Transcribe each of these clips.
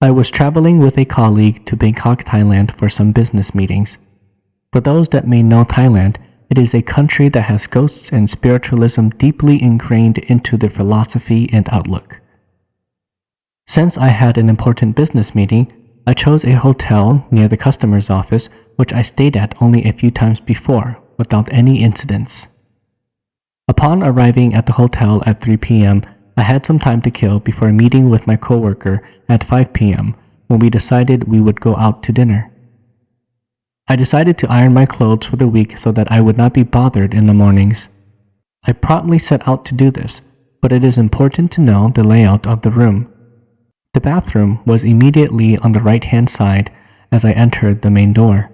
I was traveling with a colleague to Bangkok, Thailand for some business meetings. For those that may know Thailand, it is a country that has ghosts and spiritualism deeply ingrained into their philosophy and outlook. Since I had an important business meeting, I chose a hotel near the customer's office, which I stayed at only a few times before, without any incidents. Upon arriving at the hotel at 3 p.m., I had some time to kill before meeting with my coworker at 5 p.m. when we decided we would go out to dinner. I decided to iron my clothes for the week so that I would not be bothered in the mornings. I promptly set out to do this, but it is important to know the layout of the room. The bathroom was immediately on the right-hand side as I entered the main door.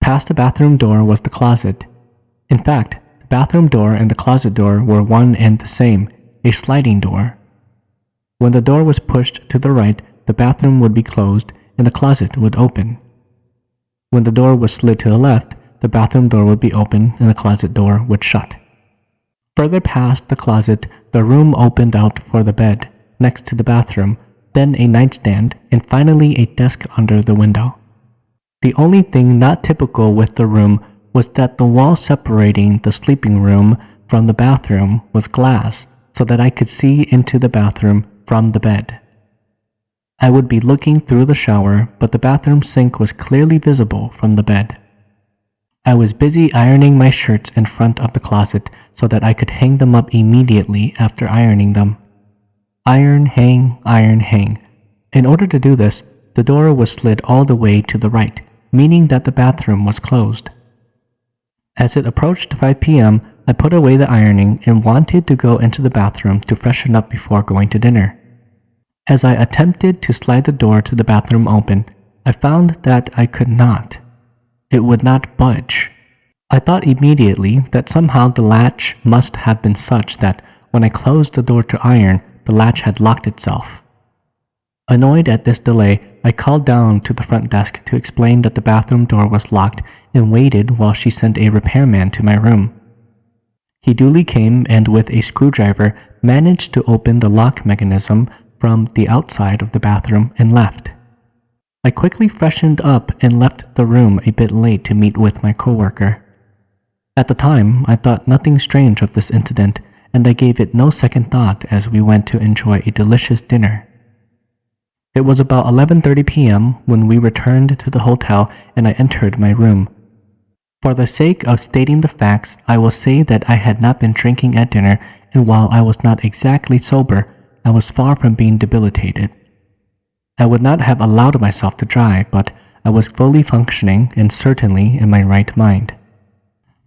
Past the bathroom door was the closet. In fact, the bathroom door and the closet door were one and the same, a sliding door. When the door was pushed to the right, the bathroom would be closed and the closet would open. When the door was slid to the left, the bathroom door would be open and the closet door would shut. Further past the closet, the room opened out for the bed, next to the bathroom, then a nightstand, and finally a desk under the window. The only thing not typical with the room was that the wall separating the sleeping room from the bathroom was glass, so that I could see into the bathroom from the bed. I would be looking through the shower, but the bathroom sink was clearly visible from the bed. I was busy ironing my shirts in front of the closet so that I could hang them up immediately after ironing them. Iron, hang, iron, hang. In order to do this, the door was slid all the way to the right, meaning that the bathroom was closed. As it approached 5 p.m., I put away the ironing and wanted to go into the bathroom to freshen up before going to dinner. As I attempted to slide the door to the bathroom open, I found that I could not. It would not budge. I thought immediately that somehow the latch must have been such that when I closed the door to iron, the latch had locked itself. Annoyed at this delay, I called down to the front desk to explain that the bathroom door was locked and waited while she sent a repairman to my room. He duly came and with a screwdriver managed to open the lock mechanism from the outside of the bathroom and left. I quickly freshened up and left the room a bit late to meet with my coworker. At the time, I thought nothing strange of this incident, and I gave it no second thought as we went to enjoy a delicious dinner. It was about 11:30 p.m. when we returned to the hotel and I entered my room. For the sake of stating the facts, I will say that I had not been drinking at dinner, and while I was not exactly sober, I was far from being debilitated. I would not have allowed myself to drive, but I was fully functioning and certainly in my right mind.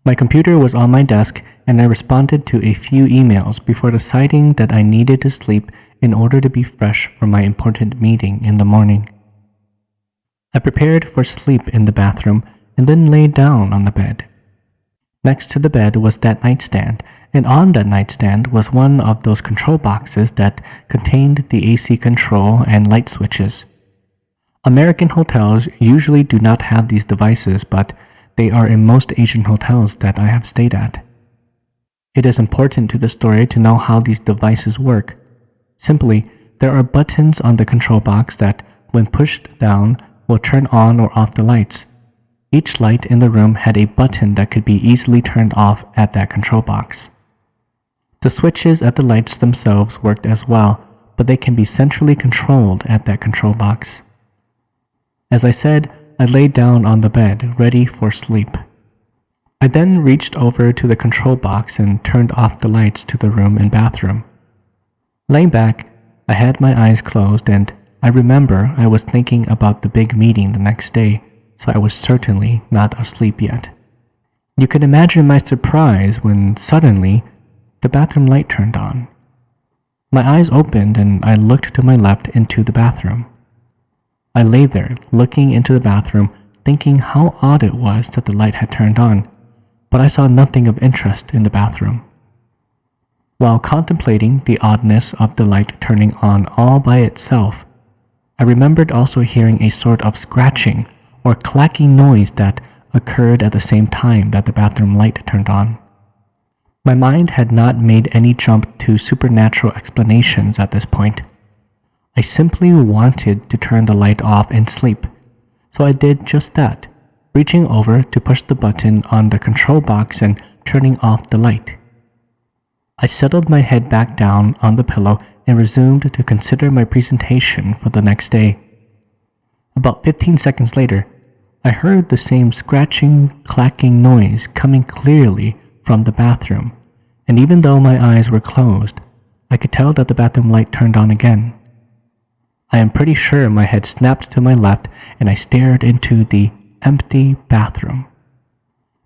My computer was on my desk and I responded to a few emails before deciding that I needed to sleep in order to be fresh for my important meeting in the morning. I prepared for sleep in the bathroom and then lay down on the bed. Next to the bed was that nightstand, and on that nightstand was one of those control boxes that contained the AC control and light switches. American hotels usually do not have these devices, but they are in most Asian hotels that I have stayed at. It is important to the story to know how these devices work. Simply, there are buttons on the control box that, when pushed down, will turn on or off the lights. Each light in the room had a button that could be easily turned off at that control box. The switches at the lights themselves worked as well, but they can be centrally controlled at that control box. As I said, I laid down on the bed, ready for sleep. I then reached over to the control box and turned off the lights to the room and bathroom. Laying back, I had my eyes closed and I remember I was thinking about the big meeting the next day, so I was certainly not asleep yet. You can imagine my surprise when suddenly the bathroom light turned on. My eyes opened and I looked to my left into the bathroom. I lay there, looking into the bathroom, thinking how odd it was that the light had turned on, but I saw nothing of interest in the bathroom. While contemplating the oddness of the light turning on all by itself, I remembered also hearing a sort of scratching or clacking noise that occurred at the same time that the bathroom light turned on. My mind had not made any jump to supernatural explanations at this point. I simply wanted to turn the light off and sleep, so I did just that, reaching over to push the button on the control box and turning off the light. I settled my head back down on the pillow and resumed to consider my presentation for the next day. About 15 seconds later, I heard the same scratching, clacking noise coming clearly from the bathroom, and even though my eyes were closed, I could tell that the bathroom light turned on again. I am pretty sure my head snapped to my left and I stared into the empty bathroom.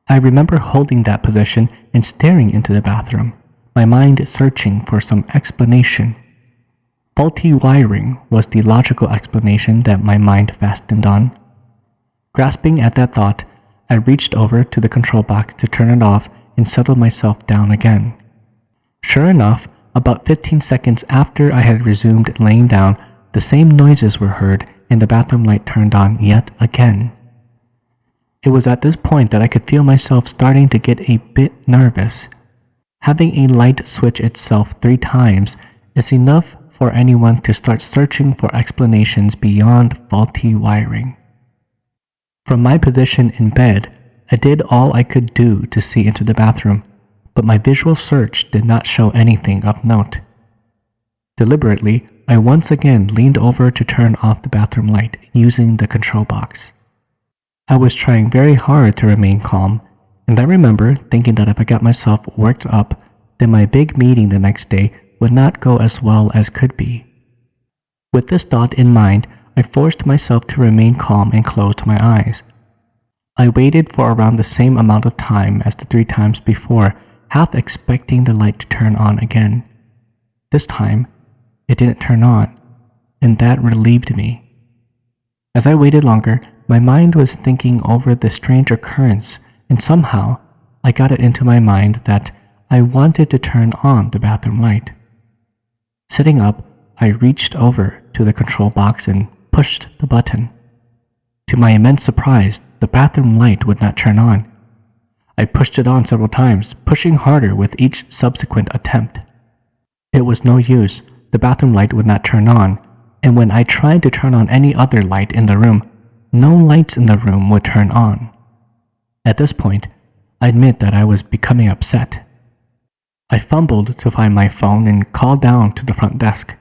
I remember holding that position and staring into the bathroom, my mind searching for some explanation. Faulty wiring was the logical explanation that my mind fastened on. Grasping at that thought, I reached over to the control box to turn it off and settled myself down again. Sure enough, about 15 seconds after I had resumed laying down, the same noises were heard and the bathroom light turned on yet again. It was at this point that I could feel myself starting to get a bit nervous. Having a light switch itself 3 times is enough for anyone to start searching for explanations beyond faulty wiring. From my position in bed, I did all I could do to see into the bathroom, but my visual search did not show anything of note. Deliberately, I once again leaned over to turn off the bathroom light using the control box. I was trying very hard to remain calm, and I remember thinking that if I got myself worked up, then my big meeting the next day would not go as well as could be. With this thought in mind, I forced myself to remain calm and closed my eyes. I waited for around the same amount of time as the 3 times before, half expecting the light to turn on again. This time, it didn't turn on, and that relieved me. As I waited longer, my mind was thinking over the strange occurrence, and somehow I got it into my mind that I wanted to turn on the bathroom light. Sitting up, I reached over to the control box and pushed the button. To my immense surprise, the bathroom light would not turn on. I pushed it on several times, pushing harder with each subsequent attempt. It was no use. The bathroom light would not turn on, and when I tried to turn on any other light in the room, no lights in the room would turn on. At this point, I admit that I was becoming upset. I fumbled to find my phone and called down to the front desk.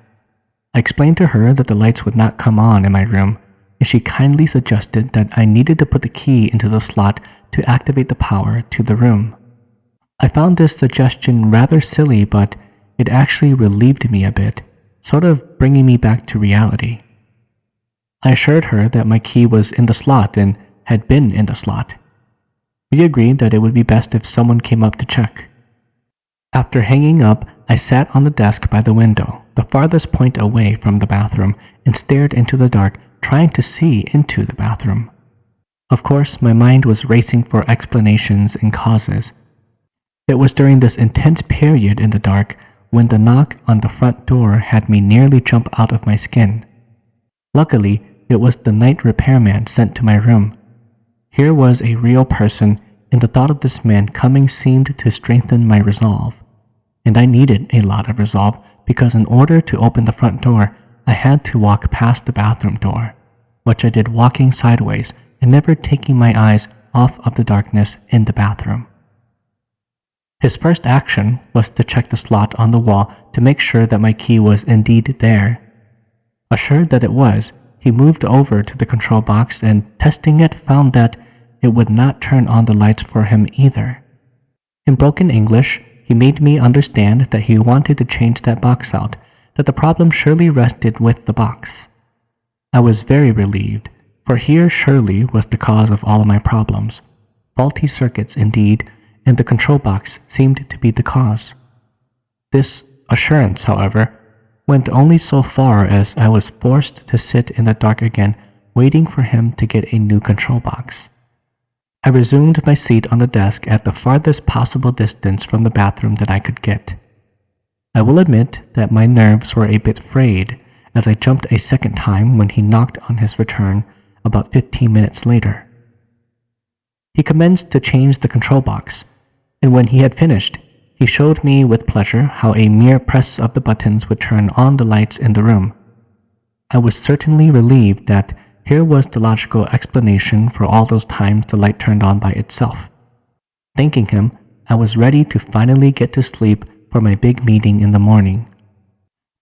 I explained to her that the lights would not come on in my room, and she kindly suggested that I needed to put the key into the slot to activate the power to the room. I found this suggestion rather silly, but it actually relieved me a bit, sort of bringing me back to reality. I assured her that my key was in the slot and had been in the slot. We agreed that it would be best if someone came up to check. After hanging up, I sat on the desk by the window, the farthest point away from the bathroom, and stared into the dark, trying to see into the bathroom. Of course, my mind was racing for explanations and causes. It was during this intense period in the dark when the knock on the front door had me nearly jump out of my skin. Luckily, it was the night repairman sent to my room. Here was a real person, and the thought of this man coming seemed to strengthen my resolve. And I needed a lot of resolve because in order to open the front door, I had to walk past the bathroom door, which I did walking sideways and never taking my eyes off of the darkness in the bathroom. His first action was to check the slot on the wall to make sure that my key was indeed there. Assured that it was, he moved over to the control box and, testing it, found that it would not turn on the lights for him either. In broken English, he made me understand that he wanted to change that box out, that the problem surely rested with the box. I was very relieved, for here surely was the cause of all of my problems. Faulty circuits indeed, and the control box seemed to be the cause. This assurance, however, went only so far as I was forced to sit in the dark again, waiting for him to get a new control box. I resumed my seat on the desk at the farthest possible distance from the bathroom that I could get. I will admit that my nerves were a bit frayed as I jumped a second time when he knocked on his return about 15 minutes later. He commenced to change the control box, and when he had finished, he showed me with pleasure how a mere press of the buttons would turn on the lights in the room. I was certainly relieved that here was the logical explanation for all those times the light turned on by itself. Thanking him, I was ready to finally get to sleep for my big meeting in the morning.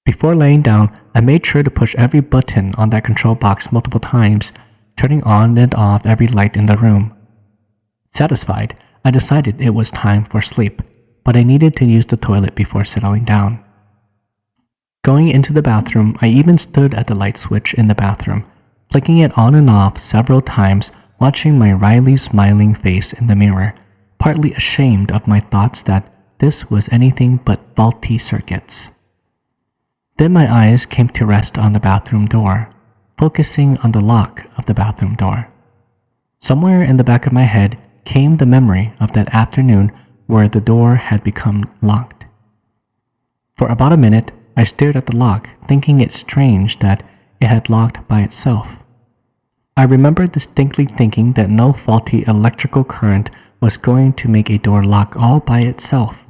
Before laying down, I made sure to push every button on that control box multiple times, turning on and off every light in the room. Satisfied, I decided it was time for sleep, but I needed to use the toilet before settling down. Going into the bathroom, I even stood at the light switch in the bathroom, flicking it on and off several times, watching my wryly smiling face in the mirror, partly ashamed of my thoughts that this was anything but faulty circuits. Then my eyes came to rest on the bathroom door, focusing on the lock of the bathroom door. Somewhere in the back of my head came the memory of that afternoon where the door had become locked. For about a minute, I stared at the lock, thinking it strange that it had locked by itself. I remember distinctly thinking that no faulty electrical current was going to make a door lock all by itself.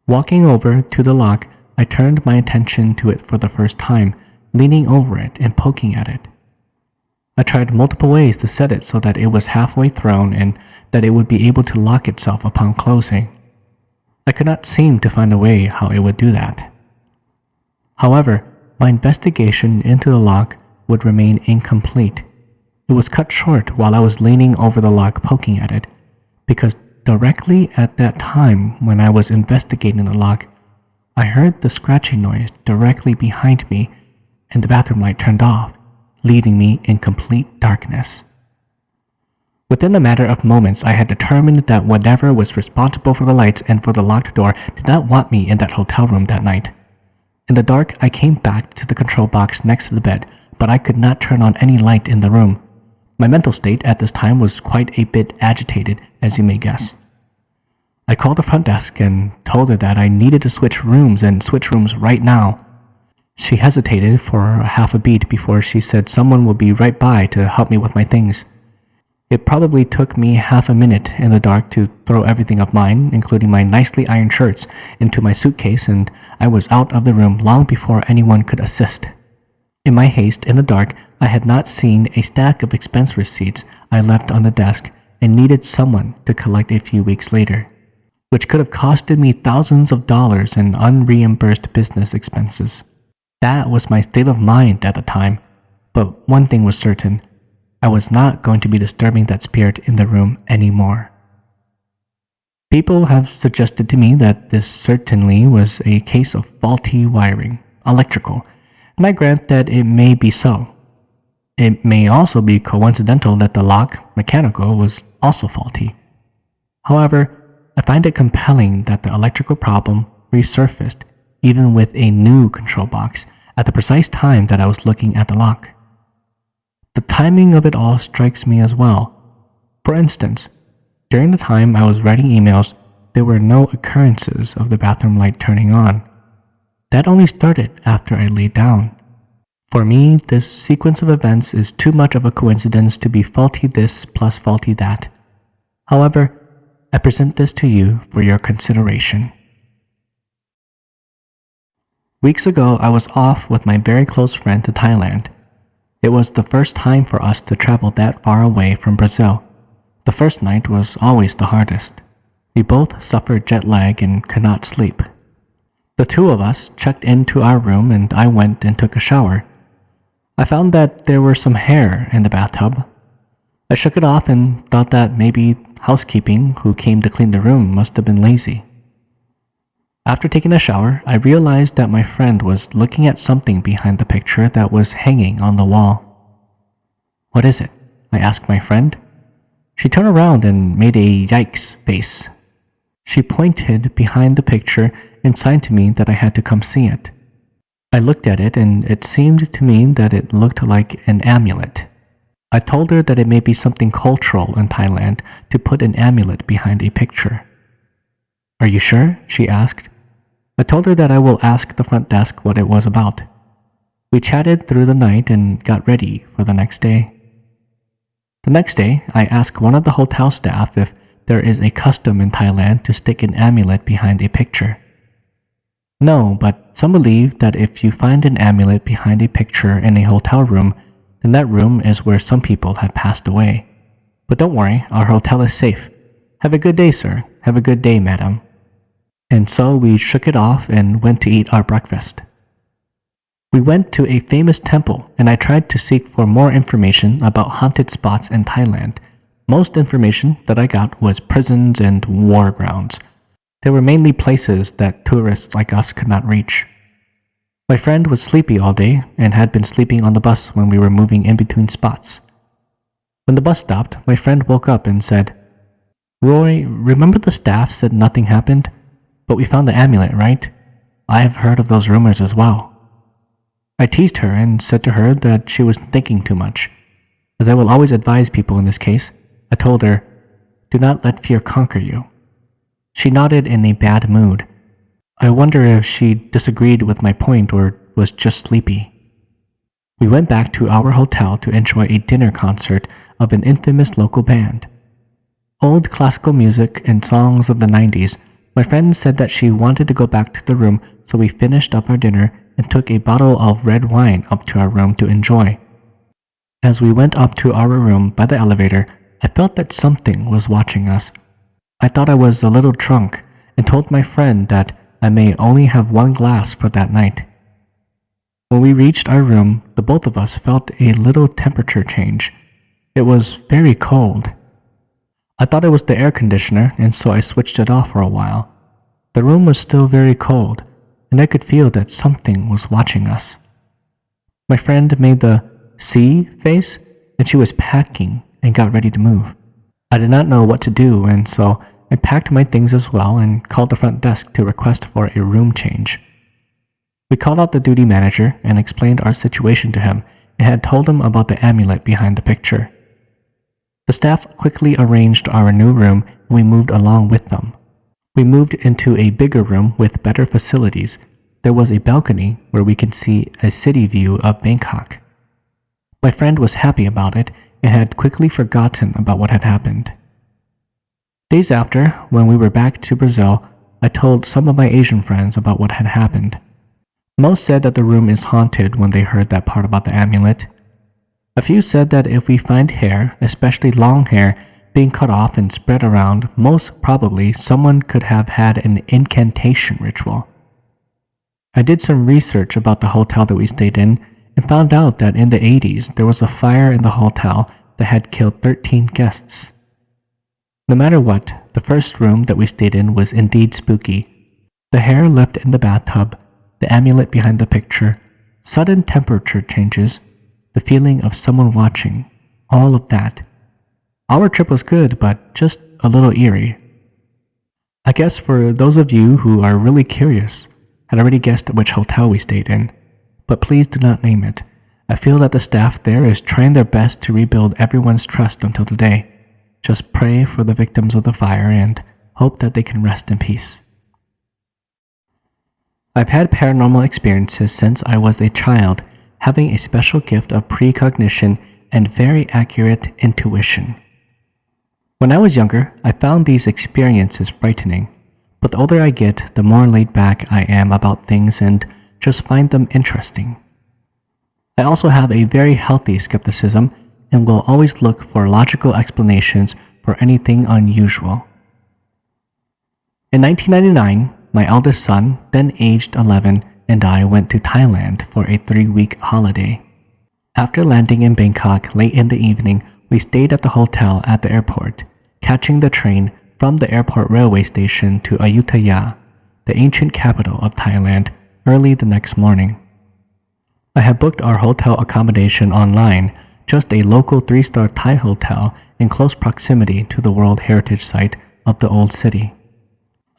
Walking over to the lock, I turned my attention to it for the first time, leaning over it and poking at it. I tried multiple ways to set it so that it was halfway thrown and that it would be able to lock itself upon closing. I could not seem to find a way how it would do that. However, my investigation into the lock would remain incomplete. It was cut short while I was leaning over the lock poking at it, because directly at that time when I was investigating the lock, I heard the scratching noise directly behind me and the bathroom light turned off, leaving me in complete darkness. Within a matter of moments, I had determined that whatever was responsible for the lights and for the locked door did not want me in that hotel room that night. In the dark, I came back to the control box next to the bed, but I could not turn on any light in the room. My mental state at this time was quite a bit agitated, as you may guess. I called the front desk and told her that I needed to switch rooms and switch rooms right now. She hesitated for half a beat before she said someone would be right by to help me with my things. It probably took me half a minute in the dark to throw everything of mine, including my nicely ironed shirts, into my suitcase, and I was out of the room long before anyone could assist. In my haste in the dark, I had not seen a stack of expense receipts I left on the desk and needed someone to collect a few weeks later, which could have costed me thousands of dollars in unreimbursed business expenses. That was my state of mind at the time, but one thing was certain. I was not going to be disturbing that spirit in the room anymore. People have suggested to me that this certainly was a case of faulty wiring, electrical, and I grant that it may be so. It may also be coincidental that the lock, mechanical, was also faulty. However, I find it compelling that the electrical problem resurfaced even with a new control box at the precise time that I was looking at the lock. The timing of it all strikes me as well. For instance, during the time I was writing emails, there were no occurrences of the bathroom light turning on. That only started after I laid down. For me, this sequence of events is too much of a coincidence to be faulty this plus faulty that. However, I present this to you for your consideration. Weeks ago, I was off with my very close friend to Thailand. It was the first time for us to travel that far away from Brazil. The first night was always the hardest. We both suffered jet lag and could not sleep. The two of us checked into our room and I went and took a shower. I found that there were some hair in the bathtub. I shook it off and thought that maybe housekeeping who came to clean the room must have been lazy. After taking a shower, I realized that my friend was looking at something behind the picture that was hanging on the wall. "What is it?" I asked my friend. She turned around and made a yikes face. She pointed behind the picture and signed to me that I had to come see it. I looked at it and it seemed to me that it looked like an amulet. I told her that it may be something cultural in Thailand to put an amulet behind a picture. "Are you sure?" she asked. I told her that I will ask the front desk what it was about. We chatted through the night and got ready for the next day. The next day, I asked one of the hotel staff if there is a custom in Thailand to stick an amulet behind a picture. No, but some believe that if you find an amulet behind a picture in a hotel room, then that room is where some people have passed away. But don't worry, our hotel is safe. Have a good day, sir. Have a good day, madam. And so we shook it off and went to eat our breakfast. We went to a famous temple, and I tried to seek for more information about haunted spots in Thailand. Most information that I got was prisons and war grounds. They were mainly places that tourists like us could not reach. My friend was sleepy all day and had been sleeping on the bus when we were moving in between spots. When the bus stopped, my friend woke up and said, "Roy, remember the staff said nothing happened? But we found the amulet, right? I have heard of those rumors as well." I teased her and said to her that she was thinking too much. As I will always advise people in this case, I told her, "Do not let fear conquer you." She nodded in a bad mood. I wonder if she disagreed with my point or was just sleepy. We went back to our hotel to enjoy a dinner concert of an infamous local band. Old classical music and songs of the 90s. My friend said that she wanted to go back to the room, so we finished up our dinner and took a bottle of red wine up to our room to enjoy. As we went up to our room by the elevator, I felt that something was watching us. I thought I was a little drunk and told my friend that I may only have one glass for that night. When we reached our room, the both of us felt a little temperature change. It was very cold. I thought it was the air conditioner, and so I switched it off for a while. The room was still very cold, and I could feel that something was watching us. My friend made the "see" face, and she was packing and got ready to move. I did not know what to do, and so I packed my things as well and called the front desk to request for a room change. We called out the duty manager and explained our situation to him and had told him about the amulet behind the picture. The staff quickly arranged our new room and we moved along with them. We moved into a bigger room with better facilities. There was a balcony where we could see a city view of Bangkok. My friend was happy about it and had quickly forgotten about what had happened. Days after, when we were back to Brazil, I told some of my Asian friends about what had happened. Most said that the room is haunted when they heard that part about the amulet. A few said that if we find hair, especially long hair, being cut off and spread around, most probably someone could have had an incantation ritual. I did some research about the hotel that we stayed in and found out that in the 80s there was a fire in the hotel that had killed 13 guests. No matter what, the first room that we stayed in was indeed spooky. The hair left in the bathtub, the amulet behind the picture, sudden temperature changes, the feeling of someone watching, all of that. Our trip was good, but just a little eerie. I guess for those of you who are really curious, had already guessed which hotel we stayed in, but please do not name it. I feel that the staff there is trying their best to rebuild everyone's trust until today. Just pray for the victims of the fire and hope that they can rest in peace. I've had paranormal experiences since I was a child, having a special gift of precognition and very accurate intuition. When I was younger, I found these experiences frightening, but the older I get, the more laid back I am about things and just find them interesting. I also have a very healthy skepticism and will always look for logical explanations for anything unusual. In 1999, my eldest son, then aged 11, and I went to Thailand for a 3-week holiday. After landing in Bangkok late in the evening, we stayed at the hotel at the airport, catching the train from the airport railway station to Ayutthaya, the ancient capital of Thailand, early the next morning. I had booked our hotel accommodation online, just a local 3-star Thai hotel in close proximity to the World Heritage Site of the Old City.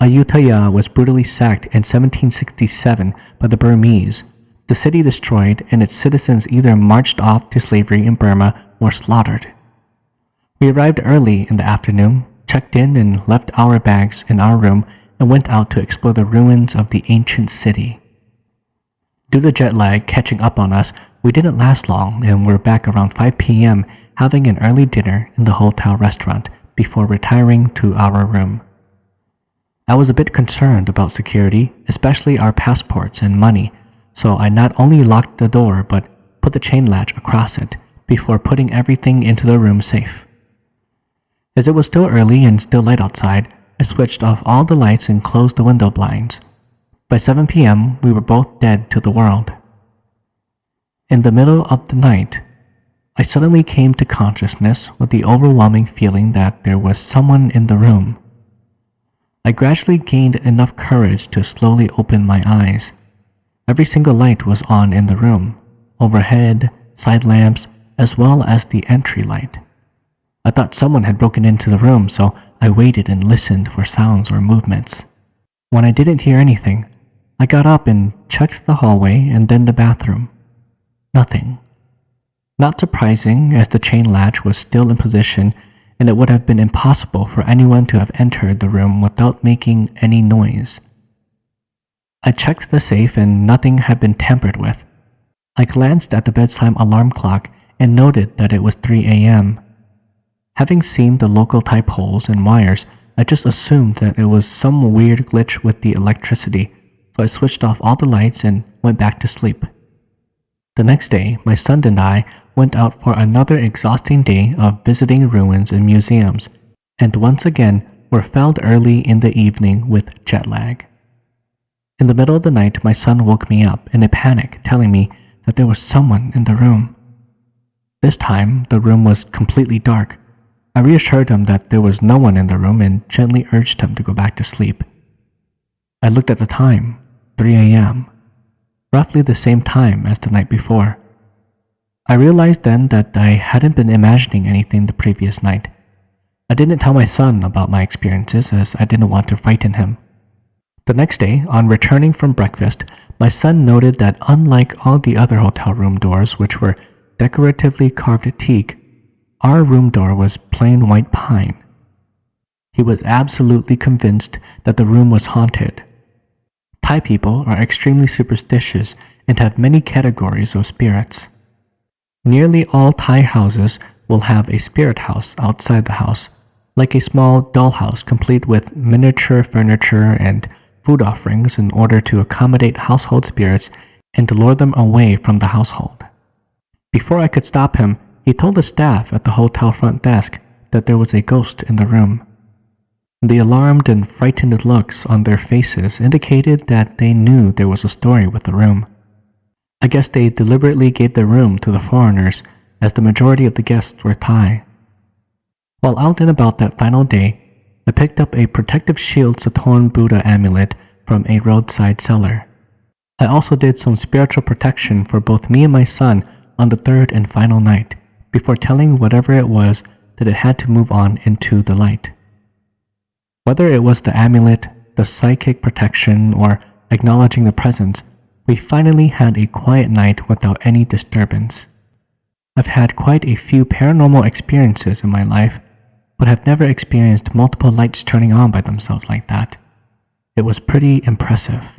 Ayutthaya was brutally sacked in 1767 by the Burmese, the city destroyed, and its citizens either marched off to slavery in Burma or slaughtered. We arrived early in the afternoon, checked in and left our bags in our room and went out to explore the ruins of the ancient city. Due to jet lag catching up on us, we didn't last long and were back around 5 p.m. having an early dinner in the hotel restaurant before retiring to our room. I was a bit concerned about security, especially our passports and money, so I not only locked the door but put the chain latch across it before putting everything into the room safe. As it was still early and still light outside, I switched off all the lights and closed the window blinds. By 7 p.m., we were both dead to the world. In the middle of the night, I suddenly came to consciousness with the overwhelming feeling that there was someone in the room. I gradually gained enough courage to slowly open my eyes. Every single light was on in the room, overhead, side lamps, as well as the entry light. I thought someone had broken into the room, so I waited and listened for sounds or movements. When I didn't hear anything, I got up and checked the hallway and then the bathroom. Nothing. Not surprising, as the chain latch was still in position and it would have been impossible for anyone to have entered the room without making any noise. I checked the safe and nothing had been tampered with. I glanced at the bedtime alarm clock and noted that it was 3 a.m. Having seen the local type holes and wires, I just assumed that it was some weird glitch with the electricity, so I switched off all the lights and went back to sleep. The next day, my son and I went out for another exhausting day of visiting ruins and museums, and once again were found early in the evening with jet lag. In the middle of the night, my son woke me up in a panic, telling me that there was someone in the room. This time, the room was completely dark. I reassured him that there was no one in the room and gently urged him to go back to sleep. I looked at the time, 3 a.m., roughly the same time as the night before. I realized then that I hadn't been imagining anything the previous night. I didn't tell my son about my experiences as I didn't want to frighten him. The next day, on returning from breakfast, my son noted that unlike all the other hotel room doors, which were decoratively carved teak, our room door was plain white pine. He was absolutely convinced that the room was haunted. Thai people are extremely superstitious and have many categories of spirits. Nearly all Thai houses will have a spirit house outside the house, like a small dollhouse complete with miniature furniture and food offerings in order to accommodate household spirits and lure them away from the household. Before I could stop him, he told the staff at the hotel front desk that there was a ghost in the room. The alarmed and frightened looks on their faces indicated that they knew there was a story with the room. I guess they deliberately gave the room to the foreigners, as the majority of the guests were Thai. While out and about that final day, I picked up a protective shield Saturn Buddha amulet from a roadside seller. I also did some spiritual protection for both me and my son on the third and final night, before telling whatever it was that it had to move on into the light. Whether it was the amulet, the psychic protection, or acknowledging the presence, we finally had a quiet night without any disturbance. I've had quite a few paranormal experiences in my life, but have never experienced multiple lights turning on by themselves like that. It was pretty impressive.